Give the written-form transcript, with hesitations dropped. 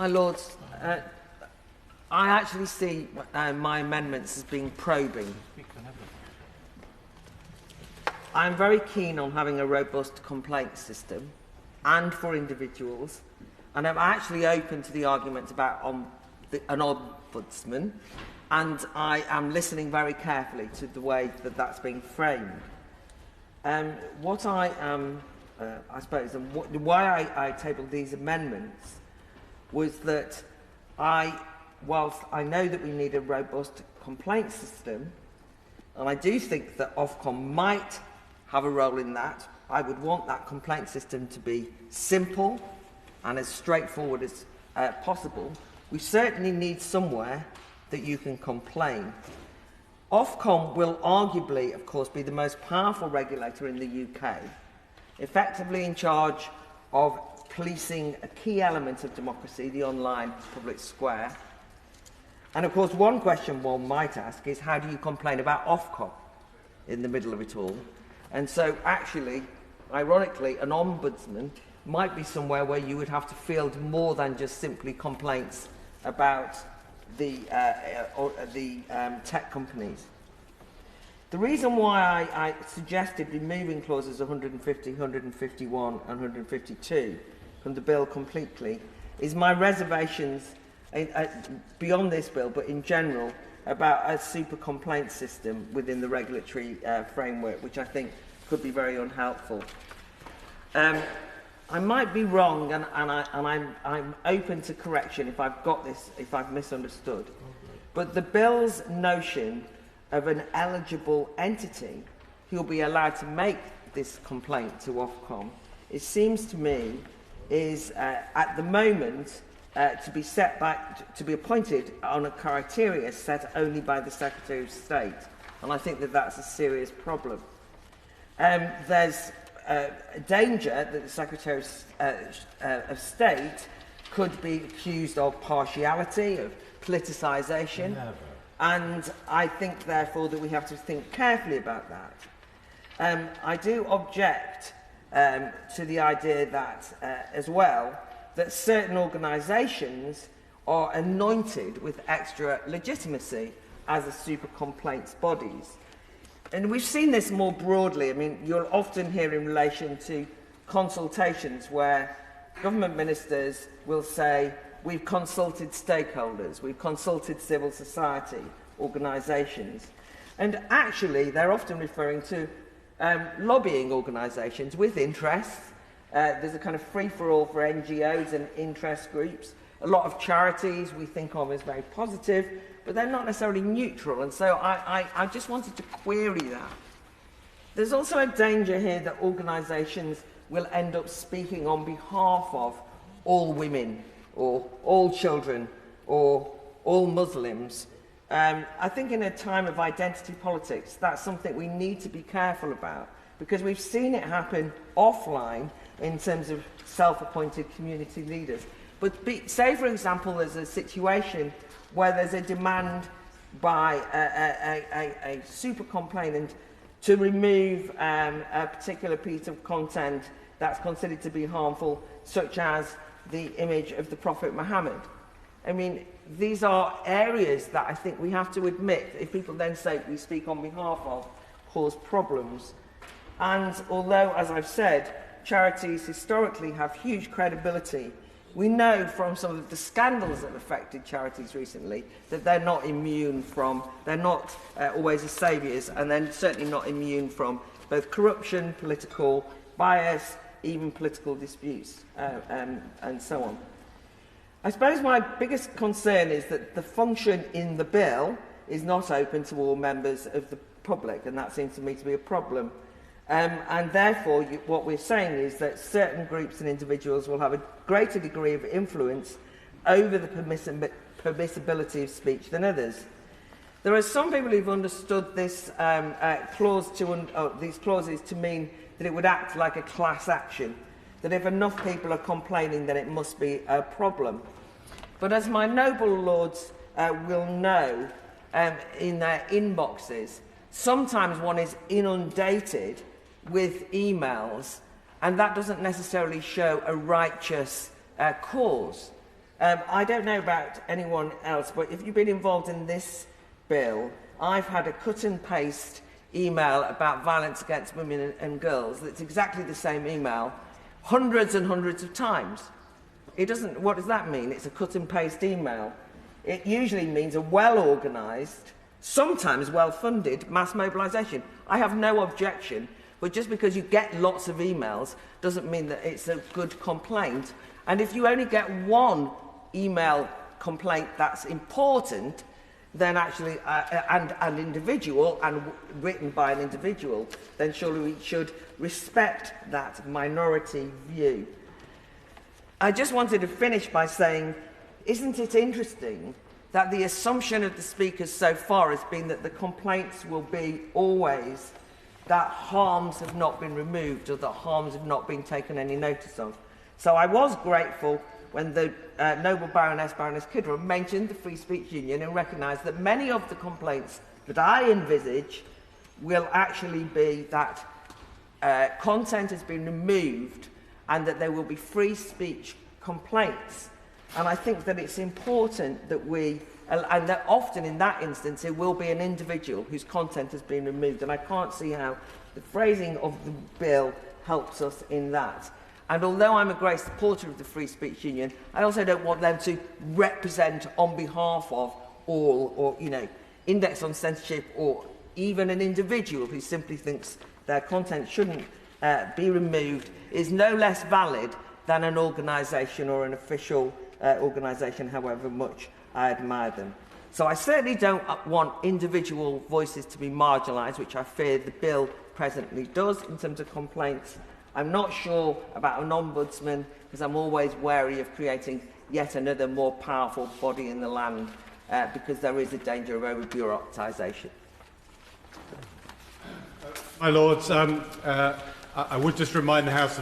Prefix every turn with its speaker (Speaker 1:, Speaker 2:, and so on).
Speaker 1: My Lords, I actually see my amendments as being probing. I'm very keen on having a robust complaint system and for individuals, and I'm actually open to the argument about an ombudsman, and I am listening very carefully to the way that that's being framed. What I am, I suppose, and why I tabled these amendments was that whilst I know that we need a robust complaint system, and I do think that Ofcom might have a role in that, I would want that complaint system to be simple and as straightforward as possible. We certainly need somewhere that you can complain. Ofcom will arguably, of course, be the most powerful regulator in the UK, effectively in charge of policing a key element of democracy, the online public square. And of course, one question one might ask is, how do you complain about Ofcom in the middle of it all? And so actually, ironically, an ombudsman might be somewhere where you would have to field more than just simply complaints about the tech companies. The reason why I suggested removing clauses 150, 151 and 152 from the bill completely is my reservations beyond this bill, but in general, about a super complaint system within the regulatory framework, which I think could be very unhelpful. I might be wrong, and I'm open to correction if I've got this, if I've misunderstood. But the bill's notion of an eligible entity who will be allowed to make this complaint to Ofcom, it seems to me, is at the moment to be appointed on a criteria set only by the Secretary of State, and I think that that's a serious problem. There's a danger that the Secretary of State could be accused of partiality, of politicisation, and I think, therefore, that we have to think carefully about that. I do object to the idea that, as well, that certain organisations are anointed with extra legitimacy as a super complaints bodies. And we've seen this more broadly. I mean, you'll often hear in relation to consultations where government ministers will say, we've consulted stakeholders, we've consulted civil society organisations. And actually, they're often referring to lobbying organisations with interests. There's a kind of free-for-all for NGOs and interest groups. A lot of charities we think of as very positive, but they're not necessarily neutral, and so I just wanted to query that. There's also a danger here that organisations will end up speaking on behalf of all women, or all children, or all Muslims. I think in a time of identity politics, that's something we need to be careful about, because we've seen it happen offline in terms of self-appointed community leaders. But say, for example, there's a situation where there's a demand by a super complainant to remove a particular piece of content that's considered to be harmful, such as the image of the Prophet Muhammad. I mean, these are areas that I think we have to admit, if people then say we speak on behalf of, cause problems. And although, as I've said, charities historically have huge credibility, we know from some of the scandals that have affected charities recently that they're not immune from, they're not always as saviours, and they're certainly not immune from both corruption, political bias, even political disputes, and so on. I suppose my biggest concern is that the function in the bill is not open to all members of the public, and that seems to me to be a problem. And therefore, what we're saying is that certain groups and individuals will have a greater degree of influence over the permissibility of speech than others. There are some people who've understood this these clauses to mean that it would act like a class action, that if enough people are complaining, then it must be a problem. But as my noble lords will know in their inboxes, sometimes one is inundated with emails, and that doesn't necessarily show a righteous cause. I don't know about anyone else, but if you've been involved in this bill, I've had a cut and paste email about violence against women and girls that's exactly the same email hundreds and hundreds of times. It doesn't, what does that mean? It's a cut and paste email. It usually means a well-organised, sometimes well-funded mass mobilisation. I have no objection, but just because you get lots of emails doesn't mean that it's a good complaint. And if you only get one email complaint that's important, then actually, and individual, and written by an individual, then surely we should respect that minority view. I just wanted to finish by saying, isn't it interesting that the assumption of the speakers so far has been that the complaints will be always that harms have not been removed or that harms have not been taken any notice of. So I was grateful when the noble Baroness Kidron mentioned the Free Speech Union and recognised that many of the complaints that I envisage will actually be that content has been removed and that there will be free speech complaints. And I think that it's important that we, and that often in that instance it will be an individual whose content has been removed, and I can't see how the phrasing of the bill helps us in that. And although I'm a great supporter of the Free Speech Union, I also don't want them to represent on behalf of all, or, you know, index on censorship, or even an individual who simply thinks their content shouldn't be removed is no less valid than an organisation or an official organisation, however much I admire them. So I certainly don't want individual voices to be marginalised, which I fear the bill presently does in terms of complaints. I'm not sure about an ombudsman, because I'm always wary of creating yet another more powerful body in the land, because there is a danger of over-bureaucratisation.
Speaker 2: My Lords, I would just remind the House